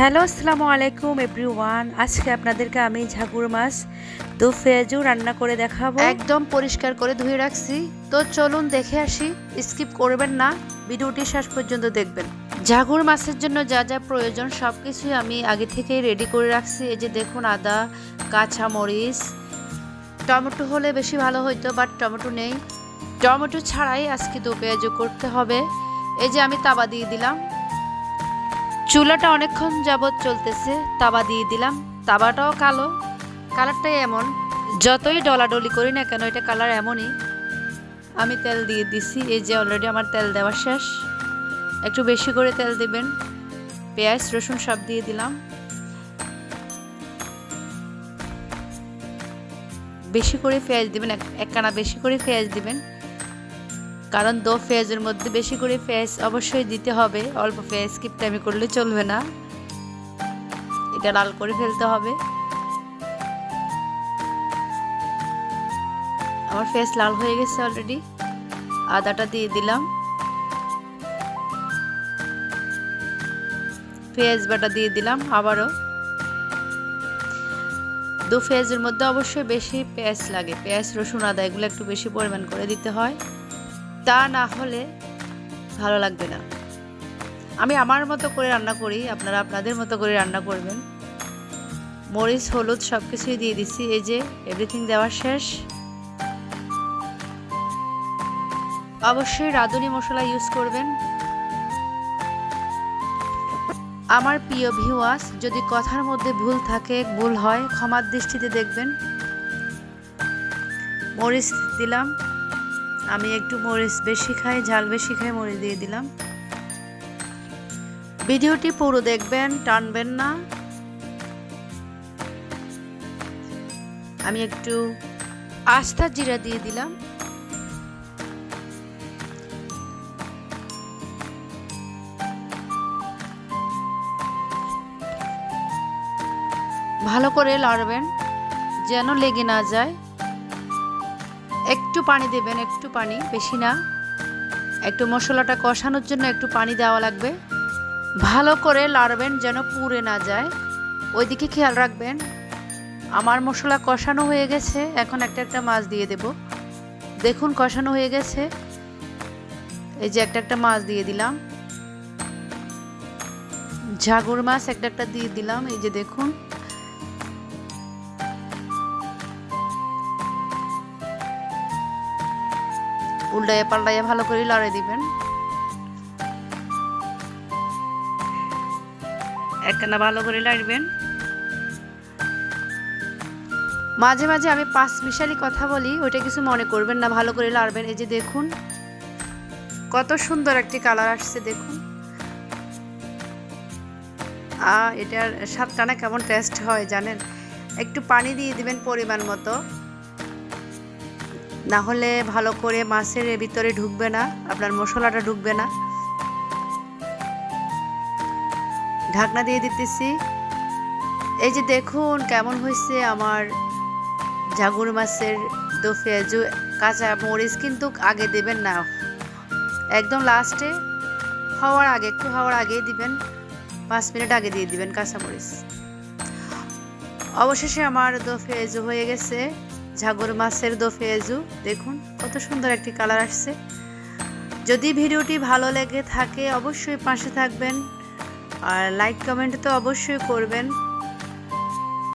Hello, আসসালামু আলাইকুম everyone. আজকে আপনাদেরকে আমি ঝাগুর মাছ দো পেঁয়াজু রান্না করে দেখাবো। একদম পরিষ্কার করে ধুয়ে রাখছি। তো চলুন দেখে আসি, স্কিপ করবেন না, ভিডিওটি শেষ পর্যন্ত দেখবেন। ঝাগুর মাছের জন্য যা যা প্রয়োজন সব কিছুই আমি আগে থেকেই রেডি করে রাখছি। এই যে দেখুন, আদা, কাঁচা মরিচ, টমেটো হলে বেশি ভালো হইতো, বাট টমেটো নেই। টমেটো ছাড়াই আজকে দো পেঁয়াজু করতে হবে। এই যে আমি তাওয়া দিয়ে দিলাম, চুলাটা অনেকক্ষণ যাবৎ চলতেছে, তাওয়া দিয়ে দিলাম। তাওয়াটাও কালো, কালারটাই এমন, যতই ডলাডলি করি না কেন এটা কালার এমনই। আমি তেল দিয়ে দিছি, এই যে অলরেডি আমার তেল দেওয়া শেষ। একটু বেশি করে তেল দিবেন। পেঁয়াজ রসুন সব দিয়ে দিলাম। বেশি করে পেঁয়াজ দিবেন, একখানা বেশি করে পেঁয়াজ দিবেন, কারণ দো পেঁয়াজের মধ্যে বেশি করে পেঁয়াজ অবশ্যই দিতে হবে। অল্প পেঁয়াজ কিপটামি করলে চলবে না, এটা লাল করে ফেলতে হবে। আমার পেঁয়াজ লাল হয়ে গেছে অলরেডি। আদাটা দিয়ে দিলাম, পেঁয়াজ বাটা দিয়ে দিলাম আবারও। দো পেঁয়াজের মধ্যে অবশ্যই বেশি পেঁয়াজ লাগে, পেঁয়াজ রসুন আদা এগুলো একটু বেশি পরিমাণ করে দিতে হয়, তা না হলে ভালো লাগবে না। আমি আমার মতো করে রান্না করি, আপনারা আপনাদের মতো করে রান্না করবেন। মরিচ হলুদ সব কিছুই দিয়ে দিছি। এই যে এভরিথিং দেওয়া শেষ। অবশ্যই রাঁধুনি মশলা ইউজ করবেন। আমার প্রিয় ভিউয়ার্স, যদি কথার মধ্যে ভুল থাকে, ভুল হয়, ক্ষমার দৃষ্টিতে দেখবেন। মরিচ দিলাম, আমি একটু মরিচ বেশি খাই, ঝাল বেশি খাই, মরিচ দিয়ে দিলাম। ভিডিওটি পুরো দেখবেন, টানবেন না। আমি একটু আস্তা জিরা দিয়ে দিলাম। ভালো করে লড়বেন যেন লেগে না যায়। একটু পানি দেবেন, একটু পানি, বেশি না। একটু মশলাটা কষানোর জন্য একটু পানি দেওয়া লাগবে। ভালো করে লড়বেন যেন পুড়ে না যায়, ওইদিকে খেয়াল রাখবেন। আমার মশলা কষানো হয়ে গেছে, এখন একটা একটা মাছ দিয়ে দেব। দেখুন কষানো হয়ে গেছে। এই যে একটা একটা মাছ দিয়ে দিলাম, ঝাগুর মাছ একটা একটা দিয়ে দিলাম। এই যে দেখুন, উল্টাইয়া পাল্টাইয়া ভালো করে লড়ে দিবেন। একখানা ভালো করে লাড়বেন। মাঝে মাঝে আমি পাঁচ মিশালি কথা বলি, ওইটা কিছু মনে করবেন না, ভালো করে লাড়বেন। এই যে দেখুন কত সুন্দর একটি কালার আসছে, দেখুন। এটার স্বাদটা না কেমন টেস্ট হয় জানেন। একটু পানি দিয়ে দিবেন পরিমাণ মতো, না হলে ভালো করে মাছের ভিতরে ঢুকবে না, আপনার মশলাটা ঢুকবে না। ঢাকনা দিয়ে দিতেছি। এই যে দেখুন কেমন হয়েছে আমার ঝাগুর মাছের দো পেঁয়াজু। কাঁচা মরিচ কিন্তু আগে দেবেন না, একদম লাস্টে হওয়ার আগে, একটু হওয়ার আগেই দিবেন, 5 মিনিট আগে দিয়ে দিবেন কাঁচা মরিচ। অবশেষে আমার দো পেঁয়াজু হয়ে গেছে, ঝাগুর মাছের দো পেঁয়াজু। দেখুন কত সুন্দর একটি কালার আসছে। যদি ভিডিওটি ভালো লেগে থাকে অবশ্যই পাশে থাকবেন, আর লাইক কমেন্ট তো অবশ্যই করবেন।